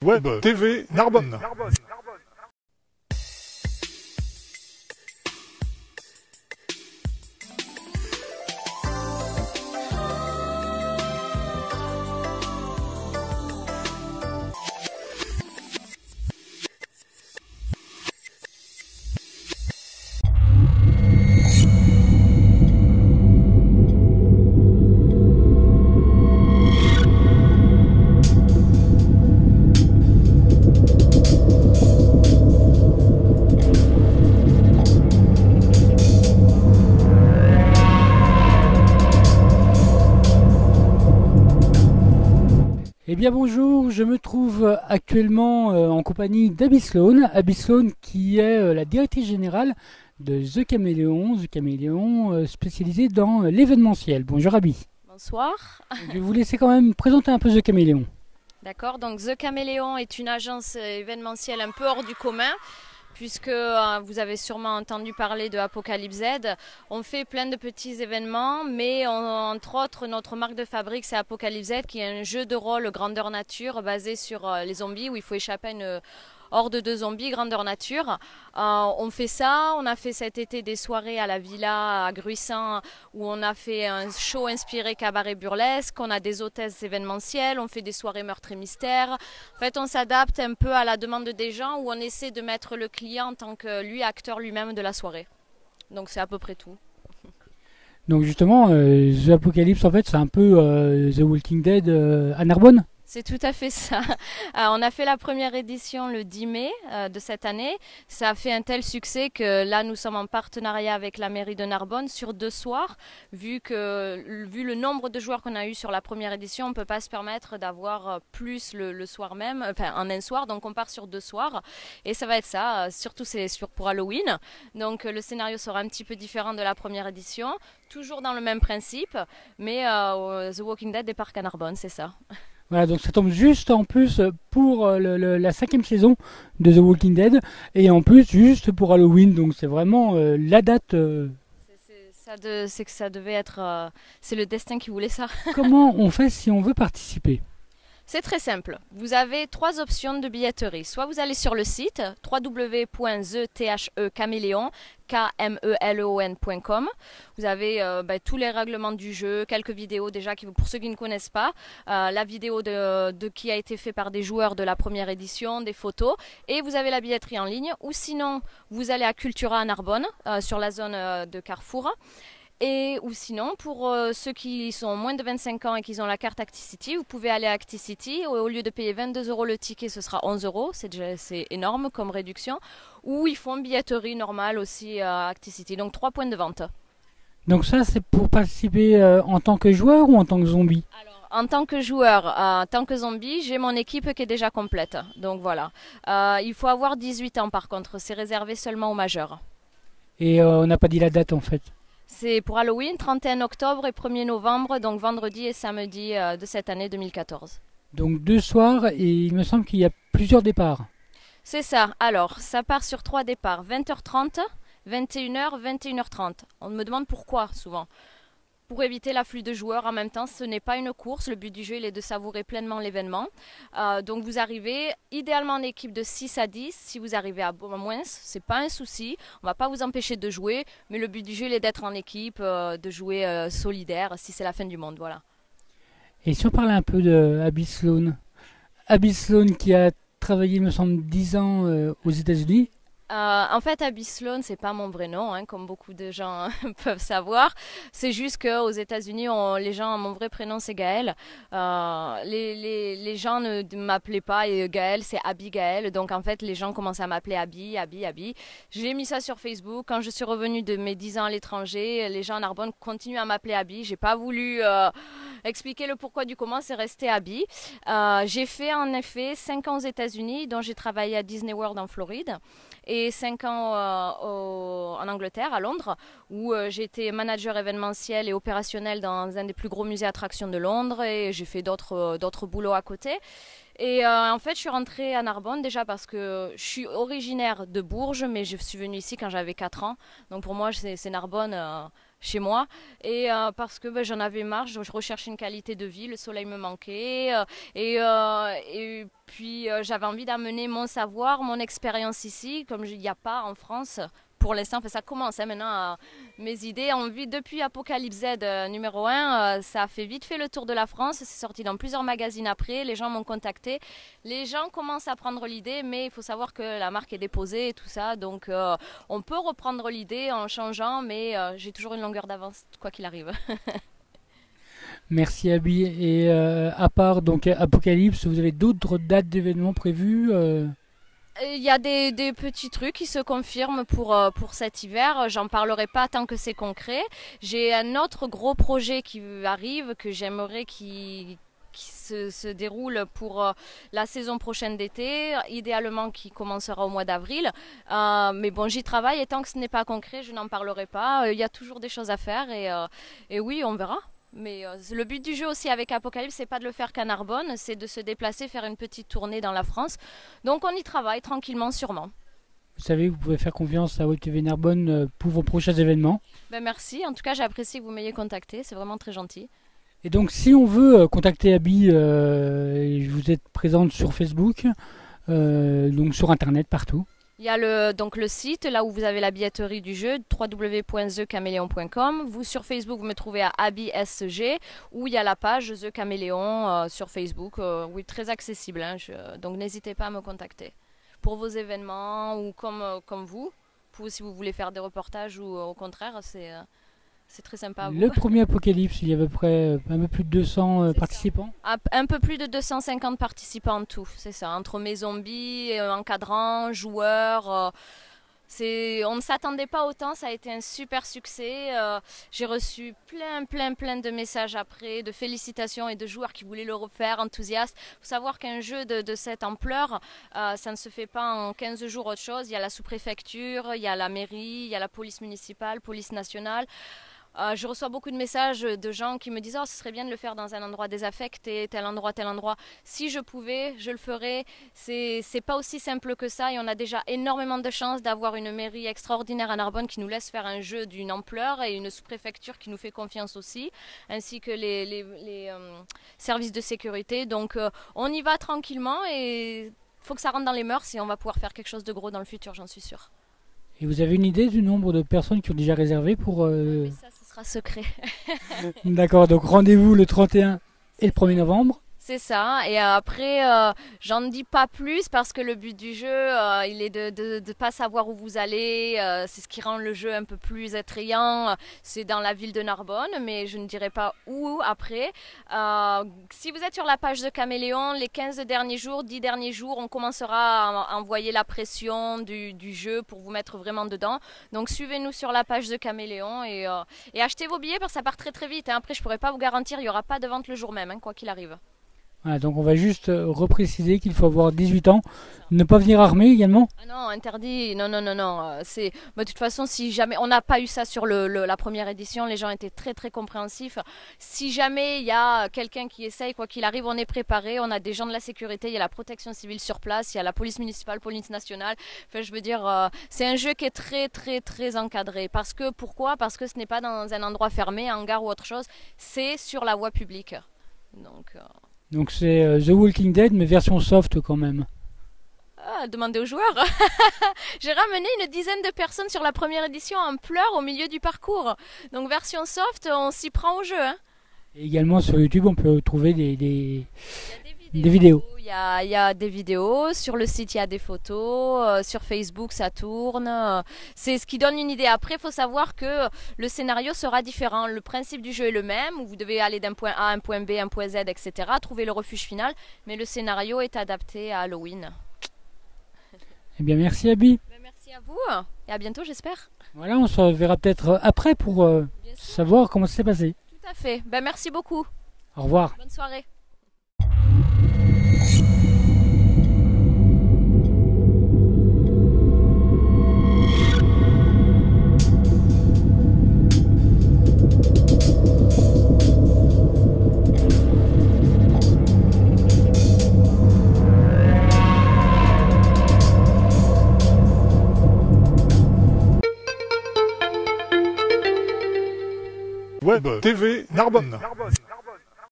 Web TV Narbonne. Eh bien bonjour, je me trouve actuellement en compagnie d'Abby Sloan. Abby Sloan qui est la directrice générale de The Caméléon spécialisée dans l'événementiel. Bonjour Abby. Bonsoir. Je vais vous laisser quand même présenter un peu The Caméléon. D'accord, donc The Caméléon est une agence événementielle un peu hors du commun, puisque vous avez sûrement entendu parler de Apocalypse Z. On fait plein de petits événements, mais entre autres, notre marque de fabrique, c'est Apocalypse Z, qui est un jeu de rôle grandeur nature basé sur les zombies, où il faut échapper à une horde de zombies grandeur nature. On fait ça, on a fait cet été des soirées à la villa à Gruissant, où on a fait un show inspiré cabaret burlesque, on a des hôtesses événementielles, on fait des soirées meurtres et mystères. En fait, on s'adapte un peu à la demande des gens, où on essaie de mettre le client en tant que lui, acteur lui-même de la soirée. Donc c'est à peu près tout. Donc justement, The Apocalypse en fait c'est un peu The Walking Dead à Narbonne. C'est tout à fait ça. On a fait la première édition le 10 mai de cette année. Ça a fait un tel succès que là, nous sommes en partenariat avec la mairie de Narbonne sur 2 soirs. Vu le nombre de joueurs qu'on a eu sur la première édition, on ne peut pas se permettre d'avoir plus le soir même, enfin en un soir. Donc on part sur 2 soirs. Et ça va être ça, surtout c'est pour Halloween. Donc le scénario sera un petit peu différent de la première édition. Toujours dans le même principe, mais The Walking Dead débarque à Narbonne, c'est ça. Voilà, donc ça tombe juste en plus pour la 5e saison de The Walking Dead et en plus juste pour Halloween, donc c'est vraiment la date. C'est que ça devait être, c'est le destin qui voulait ça. Comment on fait si on veut participer ? C'est très simple. Vous avez 3 options de billetterie. Soit vous allez sur le site www.thecaméléon.com. Vous avez tous les règlements du jeu, quelques vidéos déjà pour ceux qui ne connaissent pas, la vidéo de qui a été fait par des joueurs de la première édition, des photos, et vous avez la billetterie en ligne. Ou sinon, vous allez à Cultura à Narbonne, sur la zone de Carrefour. Ou sinon, pour ceux qui sont moins de 25 ans et qui ont la carte ActiCity, vous pouvez aller à ActiCity. Au lieu de payer 22 € le ticket, ce sera 11 €. C'est énorme comme réduction. Ou ils font billetterie normale aussi à ActiCity. Donc 3 points de vente. Donc ça, c'est pour participer en tant que joueur ou en tant que zombie ? Alors, en tant que joueur, en tant que zombie, j'ai mon équipe qui est déjà complète. Donc voilà. Il faut avoir 18 ans par contre. C'est réservé seulement aux majeurs. Et on n'a pas dit la date en fait. C'est pour Halloween, 31 octobre et 1er novembre, donc vendredi et samedi de cette année 2014. Donc 2 soirs et il me semble qu'il y a plusieurs départs. C'est ça. Alors, ça part sur 3 départs. 20h30, 21h, 21h30. On me demande pourquoi souvent. Pour éviter l'afflux de joueurs en même temps, ce n'est pas une course. Le but du jeu il est de savourer pleinement l'événement. Donc vous arrivez idéalement en équipe de 6 à 10. Si vous arrivez à moins, c'est pas un souci. On ne va pas vous empêcher de jouer. Mais le but du jeu il est d'être en équipe, de jouer solidaire si c'est la fin du monde. Voilà. Et si on parlait un peu de Abby Sloan. Abby Sloan qui a travaillé, il me semble, 10 ans aux États-Unis. En fait, Abby Sloan, c'est pas mon vrai nom, comme beaucoup de gens peuvent savoir. C'est juste qu'aux États-Unis, mon vrai prénom c'est Gaël. Les gens ne m'appelaient pas Gaël, c'est Abby Gaël. Donc en fait, les gens commencent à m'appeler Abby, Abby, Abby. J'ai mis ça sur Facebook. Quand je suis revenue de mes 10 ans à l'étranger, les gens à Narbonne continuent à m'appeler Abby. J'ai pas voulu expliquer le pourquoi du comment, c'est resté Abby. J'ai fait en effet 5 ans aux États-Unis, dont j'ai travaillé à Disney World en Floride. Et 5 ans en Angleterre, à Londres, où j'ai été manager événementiel et opérationnel dans un des plus gros musées attractions de Londres, et j'ai fait d'autres boulots à côté. Et en fait, je suis rentrée à Narbonne déjà parce que je suis originaire de Bourges, mais je suis venue ici quand j'avais 4 ans. Donc pour moi, c'est Narbonne chez moi et parce que j'en avais marre, je recherchais une qualité de vie, le soleil me manquait et puis j'avais envie d'amener mon savoir, mon expérience ici, comme il n'y a pas en France. Pour l'instant, ça commence maintenant. Mes idées ont vu depuis Apocalypse Z numéro 1, ça a fait vite fait le tour de la France, c'est sorti dans plusieurs magazines après, les gens m'ont contacté. Les gens commencent à prendre l'idée, mais il faut savoir que la marque est déposée et tout ça, donc on peut reprendre l'idée en changeant, mais j'ai toujours une longueur d'avance, quoi qu'il arrive. Merci Abby. Et à part donc Apocalypse, vous avez d'autres dates d'événements prévues Il y a des petits trucs qui se confirment pour cet hiver. J'en parlerai pas tant que c'est concret. J'ai un autre gros projet qui arrive que j'aimerais qui se déroule pour la saison prochaine d'été, idéalement qui commencera au mois d'avril. Mais bon, j'y travaille et tant que ce n'est pas concret, je n'en parlerai pas. Il y a toujours des choses à faire et oui, on verra. Mais le but du jeu aussi avec Apocalypse, c'est pas de le faire qu'à Narbonne, c'est de se déplacer, faire une petite tournée dans la France. Donc on y travaille tranquillement, sûrement. Vous savez, vous pouvez faire confiance à Web TV Narbonne pour vos prochains événements. Merci, en tout cas j'apprécie que vous m'ayez contacté, c'est vraiment très gentil. Et donc si on veut contacter Abby, vous êtes présente sur Facebook, donc sur Internet, partout. Il y a donc le site, là où vous avez la billetterie du jeu, www.thecaméléon.com. Vous, sur Facebook, vous me trouvez à Abby SG, où il y a la page The Caméléon sur Facebook. Oui, très accessible, hein, donc n'hésitez pas à me contacter. Pour vos événements, ou comme vous, si vous voulez faire des reportages, ou au contraire, c'est très sympa. Le premier Apocalypse, il y a à peu près un peu plus de 200 participants. Un peu plus de 250 participants en tout, c'est ça. Entre mes zombies, encadrants, joueurs. On ne s'attendait pas autant, ça a été un super succès. J'ai reçu plein de messages après, de félicitations et de joueurs qui voulaient le refaire, enthousiastes. Il faut savoir qu'un jeu de cette ampleur, ça ne se fait pas en 15 jours autre chose. Il y a la sous-préfecture, il y a la mairie, il y a la police municipale, police nationale. Je reçois beaucoup de messages de gens qui me disent « Oh, ce serait bien de le faire dans un endroit désaffecté, tel endroit. » Si je pouvais, je le ferais. C'est pas aussi simple que ça et on a déjà énormément de chance d'avoir une mairie extraordinaire à Narbonne qui nous laisse faire un jeu d'une ampleur et une sous-préfecture qui nous fait confiance aussi, ainsi que les services de sécurité. Donc on y va tranquillement et il faut que ça rentre dans les mœurs et on va pouvoir faire quelque chose de gros dans le futur, j'en suis sûre. Et vous avez une idée du nombre de personnes qui ont déjà réservé pour... Mais ça, ce sera secret. D'accord, donc rendez-vous le 31 et le 1er novembre. C'est ça, et après, j'en dis pas plus parce que le but du jeu, il est de ne pas savoir où vous allez, c'est ce qui rend le jeu un peu plus attrayant, c'est dans la ville de Narbonne, mais je ne dirai pas où après. Si vous êtes sur la page de Caméléon, les 15 derniers jours, 10 derniers jours, on commencera à envoyer la pression du jeu pour vous mettre vraiment dedans. Donc suivez-nous sur la page de Caméléon et achetez vos billets parce que ça part très vite. Hein. Après, je ne pourrais pas vous garantir, il n'y aura pas de vente le jour même, hein, quoi qu'il arrive. Voilà, donc on va juste repréciser qu'il faut avoir 18 ans, ne pas venir armé également. Ah non, interdit, non. De toute façon, si jamais, on n'a pas eu ça sur la première édition, les gens étaient très compréhensifs. Si jamais il y a quelqu'un qui essaye, quoi qu'il arrive, on est préparé, on a des gens de la sécurité, il y a la protection civile sur place, il y a la police municipale, police nationale. Enfin, je veux dire, c'est un jeu qui est très encadré. Pourquoi ? Parce que ce n'est pas dans un endroit fermé, un hangar ou autre chose, c'est sur la voie publique. Donc c'est The Walking Dead, mais version soft quand même. Demandez aux joueurs. J'ai ramené une dizaine de personnes sur la première édition en pleurs au milieu du parcours. Donc version soft, on s'y prend au jeu. Hein. Et également sur YouTube, on peut trouver des vidéos. Il y a des vidéos, sur le site il y a des photos, sur Facebook ça tourne. C'est ce qui donne une idée. Après, il faut savoir que le scénario sera différent. Le principe du jeu est le même, où vous devez aller d'un point A à un point B, un point Z, etc. Trouver le refuge final, mais le scénario est adapté à Halloween. Eh bien, merci Abby. Merci à vous et à bientôt, j'espère. Voilà, on se reverra peut-être après pour savoir comment ça s'est passé. Tout à fait. Merci beaucoup. Au revoir. Bonne soirée. Web TV Narbonne.